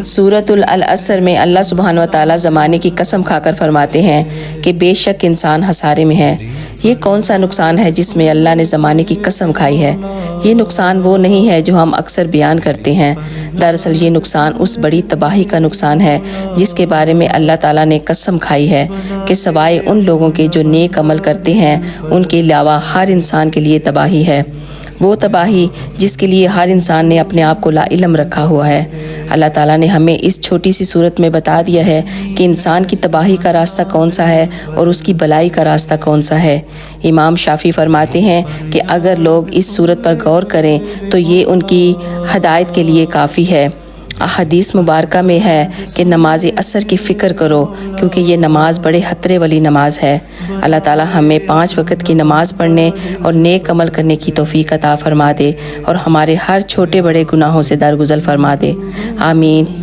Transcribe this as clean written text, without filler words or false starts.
سورۃ العصر میں اللہ سبحانہ و تعالیٰ زمانے کی قسم کھا کر فرماتے ہیں کہ بے شک انسان خسارے میں ہے۔ یہ کون سا نقصان ہے جس میں اللہ نے زمانے کی قسم کھائی ہے؟ یہ نقصان وہ نہیں ہے جو ہم اکثر بیان کرتے ہیں۔ دراصل یہ نقصان اس بڑی تباہی کا نقصان ہے جس کے بارے میں اللہ تعالیٰ نے قسم کھائی ہے کہ سوائے ان لوگوں کے جو نیک عمل کرتے ہیں ان کے علاوہ ہر انسان کے لیے تباہی ہے۔ وہ تباہی جس کے لیے ہر انسان نے اپنے آپ کو لا علم رکھا ہوا ہے۔ اللہ تعالیٰ نے ہمیں اس چھوٹی سی صورت میں بتا دیا ہے کہ انسان کی تباہی کا راستہ کون سا ہے اور اس کی بلائی کا راستہ کون سا ہے۔ امام شافعی فرماتے ہیں کہ اگر لوگ اس صورت پر غور کریں تو یہ ان کی ہدایت کے لیے کافی ہے۔ حدیث مبارکہ میں ہے کہ نماز عصر کی فکر کرو کیونکہ یہ نماز بڑے خطرے والی نماز ہے۔ اللہ تعالیٰ ہمیں 5 وقت کی نماز پڑھنے اور نیک عمل کرنے کی توفیق عطا فرما دے اور ہمارے ہر چھوٹے بڑے گناہوں سے درگزر فرما دے۔ آمین۔